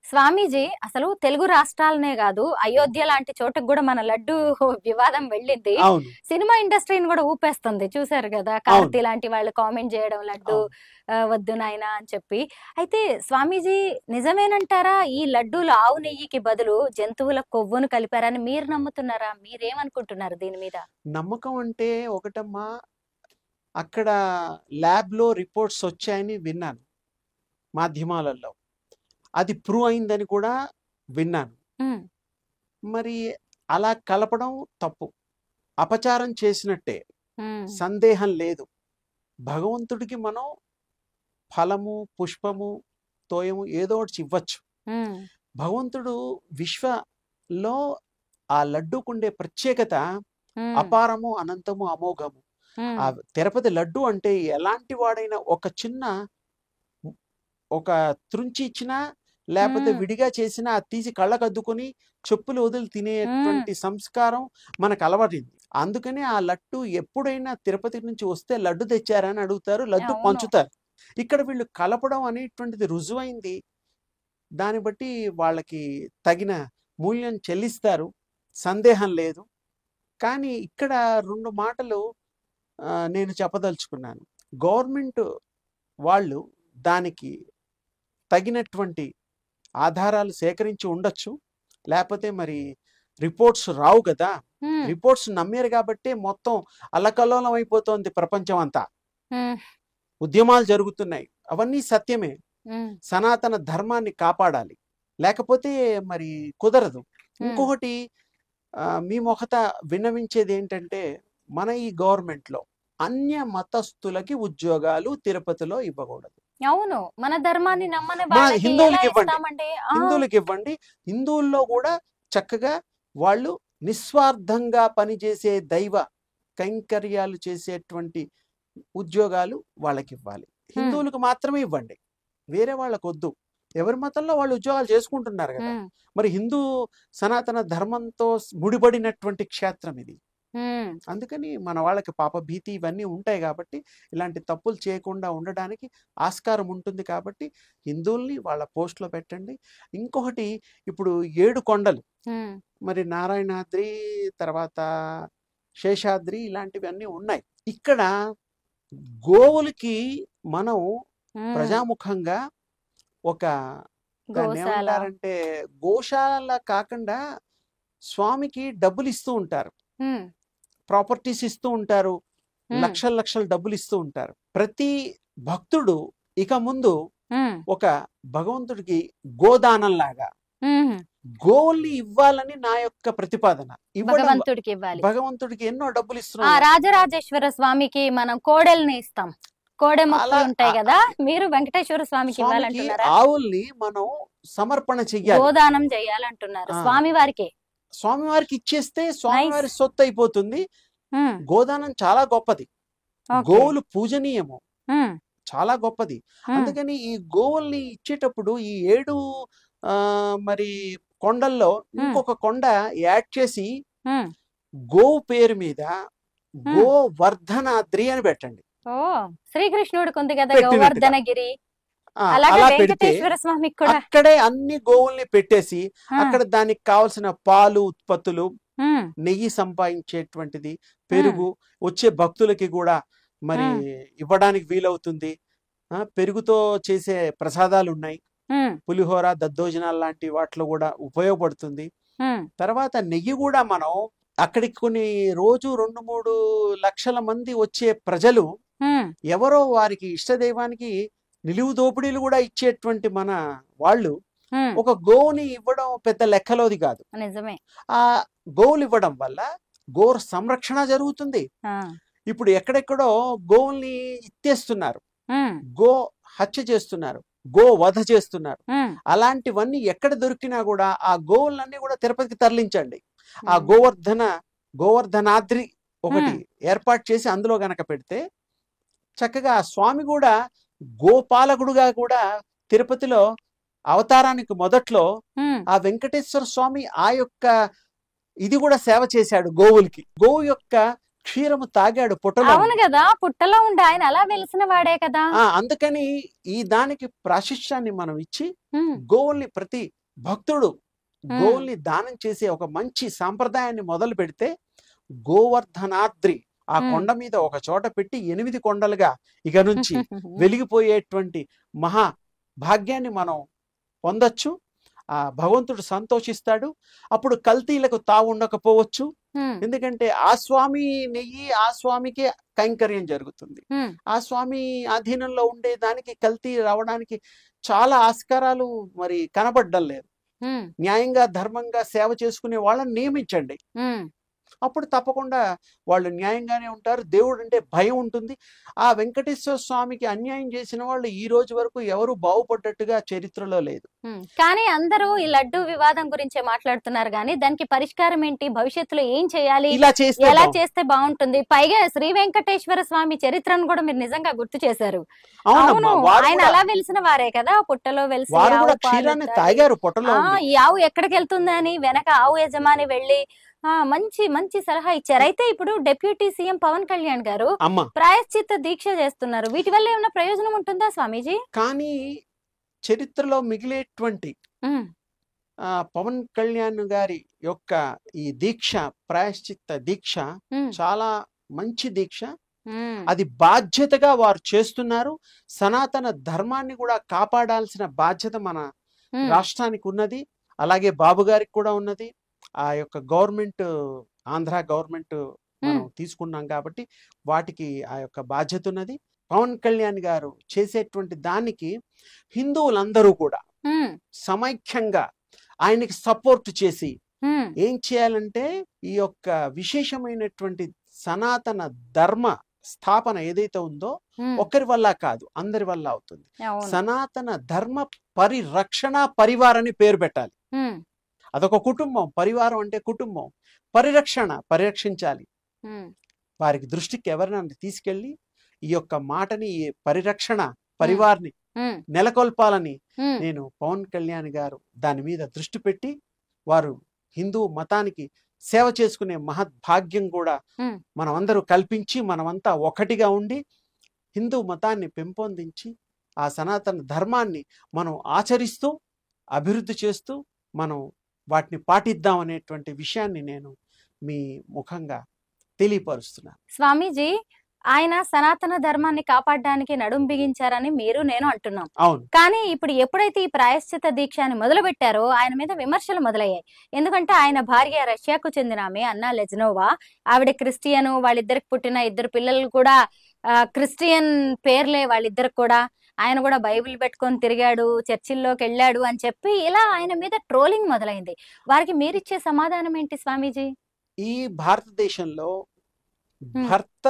స్వామీజీ అసలు తెలుగు రాష్ట్రాలనే కాదు అయోధ్య లాంటి చోటకు కూడా మన లడ్డు వివాదం వెళ్ళింది. అవును సినిమా ఇండస్ట్రీని కూడా ఊపేస్తుంది, చూసారు కదా. అవును కార్తీ లాంటి వాళ్ళు కామెంట్ చేయడం లడ్డు అవును వద్దు నాయనా అని చెప్పి. అయితే స్వామీజీ నిజమేనంటారా ఈ లడ్డూలు ఆవు నెయ్యికి బదులు జంతువుల కొవ్వును కలిపారని మీరు నమ్ముతున్నారా? మీరేమనుకుంటున్నారు దీని మీద? నమ్మకం అంటే ఒకటమ్మా, అక్కడ ల్యాబ్ లో రిపోర్ట్స్ వచ్చాయని విన్నాను, మాధ్యమాలలో అది ప్రూవ్ అయిందని కూడా విన్నాను. ఉమ్, మరి అలా కలపడం తప్పు, అపచారం చేసినట్టే, ఉమ్, సందేహం లేదు. భగవంతుడికి మనం ఫలము పుష్పము తోయము ఏదో ఒకటి ఇవ్వచ్చు. ఉమ్, భగవంతుడు విశ్వలో ఆ లడ్డూకుండే ప్రత్యేకత ఉమ్, అపారము అనంతము అమోఘము. ఉమ్, ఆ తిరుపతి లడ్డు అంటే ఎలాంటి వాడైనా ఒక త్రుంచి ఇచ్చినా లేకపోతే ఉమ్, విడిగా చేసినా అది తీసి కళ్ళకద్దుకొని చెప్పులు వదిలి ఉమ్, తినేటువంటి సంస్కారం మనకు అలవాటింది. అందుకని ఆ లడ్డు ఎప్పుడైనా తిరుపతి నుంచి వస్తే లడ్డు తెచ్చారా అని అడుగుతారు, లడ్డు అవును. పంచుతారు. ఇక్కడ వీళ్ళు కలపడం అనేటువంటిది రుజువైంది. దాన్ని బట్టి వాళ్ళకి తగిన మూల్యం చెల్లిస్తారు, సందేహం లేదు. కానీ ఇక్కడ రెండు మాటలు నేను చెప్పదలుచుకున్నాను. గవర్నమెంట్ వాళ్ళు దానికి తగినటువంటి ఆధారాలు సేకరించి ఉండొచ్చు, లేకపోతే మరి రిపోర్ట్స్ రావు కదా. ఉమ్, రిపోర్ట్స్ నమ్మారు కాబట్టి మొత్తం అల్లకల్లోలం అయిపోతోంది ప్రపంచం అంతా. ఉమ్, ఉద్యమాలు జరుగుతున్నాయి, అవన్నీ సత్యమే. ఉమ్, సనాతన ధర్మాన్ని కాపాడాలి, లేకపోతే మరి కుదరదు. ఉమ్, ఇంకొకటి మీ మొహత విన్నవించేది ఏంటంటే, మన ఈ గవర్నమెంట్లో అన్య మతస్థులకి ఉద్యోగాలు తిరుపతిలో ఇవ్వకూడదు. అవును, మన ధర్మాన్ని నమ్మని మన వాళ్ళకి ఎలా హిందువులకి ఇవ్వండి, ఇస్తామండి? హిందువులకి ఇవ్వండి. హిందువుల్లో కూడా చక్కగా వాళ్ళు నిస్వార్థంగా పనిచేసే దైవ కైంకర్యాలు చేసేటువంటి ఉద్యోగాలు వాళ్ళకి ఇవ్వాలి. హిందువులకు మాత్రమే ఇవ్వండి, వేరే వాళ్ళకు వద్దు. ఎవరి మతంలో వాళ్ళు ఉద్యోగాలు చేసుకుంటున్నారు కదా. మరి హిందూ సనాతన ధర్మంతో ముడిపడినటువంటి క్షేత్రం ఇది. అందుకని మన వాళ్ళకి పాప భీతి ఇవన్నీ ఉంటాయి కాబట్టి ఇలాంటి తప్పులు చేయకుండా ఉండడానికి ఆస్కారం ఉంటుంది. కాబట్టి హిందువుల్ని వాళ్ళ పోస్ట్లో పెట్టండి. ఇంకొకటి, ఇప్పుడు 7 కొండలు, మరి నారాయణాద్రి, తర్వాత శేషాద్రి, ఇలాంటివన్నీ ఉన్నాయి. ఇక్కడ గోవులకి మనం ప్రజాముఖంగా ఒక దాన్ని ఏమంటారంటే గోశాల కాకుండా స్వామికి డబ్బులు ఇస్తూ ఉంటారు, ప్రాపర్టీస్ ఇస్తూ ఉంటారు, లక్షల లక్షల డబ్బులు ఇస్తూ ఉంటారు. ప్రతి భక్తుడు ఇక ముందు ఒక భగవంతుడికి గోదానం లాగా గోవుల్ని ఇవ్వాలని నా యొక్క ప్రతిపాదన. భగవంతుడికి ఇవ్వాలి, భగవంతుడికి ఎన్నో డబ్బులు ఇస్తున్నాం. రాజరాజేశ్వర స్వామికి మనం కోడెల్ని ఇస్తాం, కోడె మొక్కలు ఉంటాయి కదా, మీరు వెంకటేశ్వర స్వామికి ఇవ్వాలంటున్నారా? ఆవుల్ని మనం సమర్పణ చెయ్యాలి, గోదానం చేయాలంటున్నారు. స్వామివారికి ఇచ్చేస్తే స్వామివారి సొత్తు అయిపోతుంది. గోదానం చాలా గొప్పది, గోవులు పూజనీయము, చాలా గొప్పది. అందుకని ఈ గోవుల్ని ఇచ్చేటప్పుడు ఈ 7 మరి కొండల్లో ఇంకొక కొండ యాడ్ చేసి గోవు పేరు మీద గోవర్ధనాద్రి అని పెట్టండి. శ్రీకృష్ణుడికి ఉంది కదా గోవర్ధనగిరి, అలా పెడితే అక్కడే అన్ని గోవుల్ని పెట్టేసి అక్కడ దానికి కావలసిన పాలు ఉత్పత్తులు, నెయ్యి సంపాదించేటువంటిది, పెరుగు వచ్చే భక్తులకి కూడా మరి ఇవ్వడానికి వీలవుతుంది. పెరుగుతో చేసే ప్రసాదాలు ఉన్నాయి, పులిహోర, దద్దోజనాలు లాంటి వాటిలో కూడా ఉపయోగపడుతుంది. తర్వాత నెయ్యి కూడా మనం అక్కడికి కొన్ని రోజు 2-3 లక్షల మంది వచ్చే ప్రజలు ఎవరో వారికి ఇష్టదైవానికి నిలువు దోపిడీలు కూడా ఇచ్చేటువంటి మన వాళ్ళు ఒక గోవుని ఇవ్వడం పెద్ద లెక్కలోది కాదు. నిజమే. ఆ గోవులు ఇవ్వడం వల్ల గో సంరక్షణ జరుగుతుంది. ఇప్పుడు ఎక్కడెక్కడో గోవుల్ని ఇత్తేస్తున్నారు, గో హత్య చేస్తున్నారు, గో వధ చేస్తున్నారు. అలాంటివన్నీ ఎక్కడ దొరికినా కూడా ఆ గోవులన్నీ కూడా తిరుపతికి తరలించండి. ఆ గోవర్ధనాద్రి ఒకటి ఏర్పాటు చేసి అందులో గనక పెడితే చక్కగా ఆ స్వామి కూడా గోపాలకుడుగా కూడా తిరుపతిలో అవతారానికి మొదట్లో ఆ వెంకటేశ్వర స్వామి ఆ యొక్క ఇది కూడా సేవ చేశాడు గోవులకి. గోవు యొక్క క్షీరము తాగాడు పుట్టలో అవును కదా, పుట్టలో ఉండి ఆయన అలా వెలిసిన వాడే కదా. అందుకని ఈ దానికి ప్రాశస్త్యాన్ని మనం ఇచ్చి ఉమ్, గోవుల్ని ప్రతి భక్తుడు ఉమ్, గోవుల్ని దానం చేసే ఒక మంచి సాంప్రదాయాన్ని మొదలు పెడితే గోవర్ధనాద్రి ఆ ఉమ్. కొండ మీద ఒక చోట పెట్టి 8 కొండలుగా ఇక నుంచి వెలిగిపోయేటువంటి మహా భాగ్యాన్ని మనం పొందొచ్చు. ఆ భగవంతుడు సంతోషిస్తాడు. అప్పుడు కల్తీలకు తావు ఉండకపోవచ్చు. ఉమ్, ఎందుకంటే ఆ స్వామి నెయ్యి ఆ స్వామికి కైంకర్యం జరుగుతుంది. ఉమ్, ఆ స్వామి అధీనంలో ఉండే దానికి కల్తీ రావడానికి చాలా ఆస్కారాలు మరి కనబడ్డం లేదు. ఉమ్, న్యాయంగా ధర్మంగా సేవ చేసుకునే వాళ్ళని నియమించండి. ఉమ్. అప్పుడు తప్పకుండా వాళ్ళు న్యాయంగానే ఉంటారు. దేవుడు అంటే భయం ఉంటుంది. ఆ వెంకటేశ్వర స్వామికి అన్యాయం చేసిన వాళ్ళు ఈ రోజు వరకు ఎవరు బాగుపడ్డట్టుగా చరిత్రలో లేదు. కానీ అందరూ ఈ లడ్డు వివాదం గురించే మాట్లాడుతున్నారు కానీ దానికి పరిష్కారం ఏంటి, భవిష్యత్తులో ఏం చేయాలి, ఇలా చేస్తే ఎలా చేస్తే బాగుంటుంది? పైగా శ్రీ వెంకటేశ్వర స్వామి చరిత్రను కూడా మీరు నిజంగా గుర్తు చేశారు. అవును, ఆయన అలా వెలిసిన వారే కదా, పుట్టలో వెలిసి వారు ఆవు కూడా పాలు క్షీరాన్ని తాగి, తాగారు పుట్టలో ఉండి. ఈ ఆవు ఎక్కడికి వెళ్తుంది అని వెనక ఆవు యజమాని వెళ్ళి మంచి మంచి సలహా ఇచ్చారు. అయితే ఇప్పుడు డిప్యూటీ సీఎం పవన్ కళ్యాణ్ గారు అమ్మ ప్రాయశ్చిత్త దీక్ష చేస్తున్నారు. వీటి వల్ల ఏమైనా ప్రయోజనం ఉంటుందా స్వామీజీ? కానీ చరిత్రలో మిగిలేటువంటి ఉమ్, పవన్ కళ్యాణ్ గారి యొక్క ఈ దీక్ష ప్రాయశ్చిత్త దీక్ష ఉమ్, చాలా మంచి దీక్ష. ఉమ్, అది బాధ్యతగా వారు చేస్తున్నారు. సనాతన ధర్మాన్ని కూడా కాపాడాల్సిన బాధ్యత మన ఉమ్, రాష్ట్రానికి ఉన్నది. అలాగే బాబు గారికి కూడా ఉన్నది. ఆ యొక్క గవర్నమెంట్ ఆంధ్ర గవర్నమెంట్ మనం తీసుకున్నాం కాబట్టి వాటికి ఆ యొక్క బాధ్యత ఉన్నది. పవన్ కళ్యాణ్ గారు చేసేటువంటి దానికి హిందువులందరూ కూడా ఉమ్, సమైక్యంగా ఆయనకి సపోర్ట్ చేసి ఉమ్, ఏం చేయాలంటే ఈ యొక్క విశేషమైనటువంటి సనాతన ధర్మ స్థాపన ఏదైతే ఉందో ఉమ్, ఒక్కరి వల్ల కాదు, అందరి వల్ల అవుతుంది. అవును. సనాతన ధర్మ పరిరక్షణ పరివారాన్ని పేరు పెట్టాలి. ఉమ్, అదొక కుటుంబం. పరివారం అంటే కుటుంబం. పరిరక్షించాలి. ఉమ్, వారికి దృష్టికి ఎవరినైనా తీసుకెళ్ళి ఈ యొక్క మాటని ఈ పరిరక్షణ పరివార్ని ఉమ్, నెలకొల్పాలని ఉమ్, నేను పవన్ కళ్యాణ్ గారు దాని మీద దృష్టి పెట్టి వారు హిందూ మతానికి సేవ చేసుకునే మహద్భాగ్యం కూడా ఉమ్, మనమందరూ కల్పించి మనమంతా ఒకటిగా ఉండి హిందూ మతాన్ని పెంపొందించి ఆ సనాతన ధర్మాన్ని మనం ఆచరిస్తూ అభివృద్ధి చేస్తూ మనం వాటిని పాటిద్దాం అనేటువంటి విషయాన్ని నేను మీ ముఖంగా తెలియపరుస్తున్నాను. స్వామీజీ, ఆయన సనాతన ధర్మాన్ని కాపాడడానికి నడుం బిగించారని మీరు నేను అంటున్నాం. అవును. కానీ ఇప్పుడు ఎప్పుడైతే ఈ ప్రాయశ్చిత దీక్షని మొదలు పెట్టారో ఆయన మీద విమర్శలు మొదలయ్యాయి. ఎందుకంటే ఆయన భార్య రష్యాకు చెందిన ఆమె అన్నా లెజ్నోవా, ఆవిడ క్రిస్టియన్, వాళ్ళిద్దరికి పుట్టిన 2 పిల్లలు కూడా క్రిస్టియన్ పేర్లే వాళ్ళిద్దరికి కూడా. ఆయన కూడా బైబిల్ పెట్టుకొని తిరిగాడు, చర్చిల్లోకి వెళ్ళాడు అని చెప్పి ఇలా ఆయన మీద ట్రోలింగ్ మొదలైంది. వారికి మీరిచ్చే సమాధానం ఏంటి స్వామీజీ? ఈ భారతదేశంలో భర్త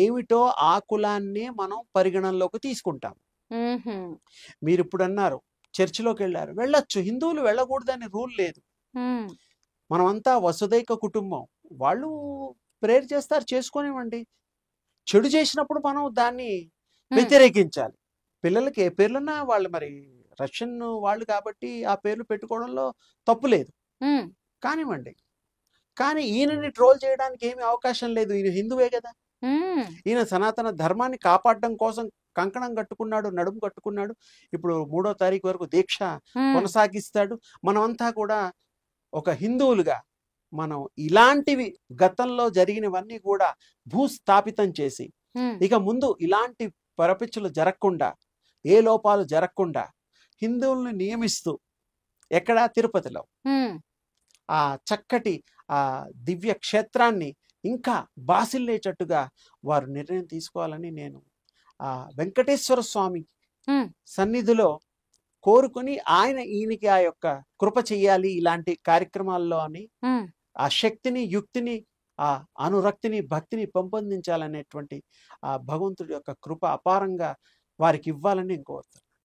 ఏమిటో ఆ కులాన్నే మనం పరిగణనలోకి తీసుకుంటాం. మీరు ఇప్పుడు అన్నారు చర్చిలోకి వెళ్ళారు, వెళ్ళొచ్చు. హిందువులు వెళ్ళకూడదని రూల్ లేదు. మనమంతా వసుదైక కుటుంబం. వాళ్ళు ప్రేయర్ చేస్తారు, చేసుకోనివ్వండి. చెడు చేసినప్పుడు మనం దాన్ని వ్యతిరేకించాలి. పిల్లలకి ఏ పేర్లన్నా వాళ్ళు మరి రష్యన్ వాళ్ళు కాబట్టి ఆ పేర్లు పెట్టుకోవడంలో తప్పు లేదు, కానివ్వండి. కానీ ఈయనని ట్రోల్ చేయడానికి ఏమి అవకాశం లేదు. ఈయన హిందువే కదా. ఈయన సనాతన ధర్మాన్ని కాపాడడం కోసం కంకణం కట్టుకున్నాడు, నడుము కట్టుకున్నాడు. ఇప్పుడు 3వ తారీఖు వరకు దీక్ష కొనసాగిస్తాడు. మనమంతా కూడా ఒక హిందువులుగా మనం ఇలాంటివి గతంలో జరిగినవన్నీ కూడా భూస్థాపితం చేసి ఇక ముందు ఇలాంటి పరపిచ్చులు జరగకుండా, ఏ లోపాలు జరగకుండా హిందువుల్ని నియమిస్తూ ఎక్కడా తిరుపతిలో ఆ చక్కటి ఆ దివ్య క్షేత్రాన్ని ఇంకా బాసిల్లేటట్టుగా వారు నిర్ణయం తీసుకోవాలని నేను ఆ వెంకటేశ్వర స్వామి సన్నిధిలో కోరుకుని ఈయనకి ఆ యొక్క కృప చెయ్యాలి ఇలాంటి కార్యక్రమాల్లో అని, ఆ శక్తిని, యుక్తిని, ఆ అనురక్తిని, భక్తిని పెంపొందించాలనేటువంటి ఆ భగవంతుడి యొక్క కృప అపారంగా వారికి ఇవ్వాలని నేను కోరుతాను.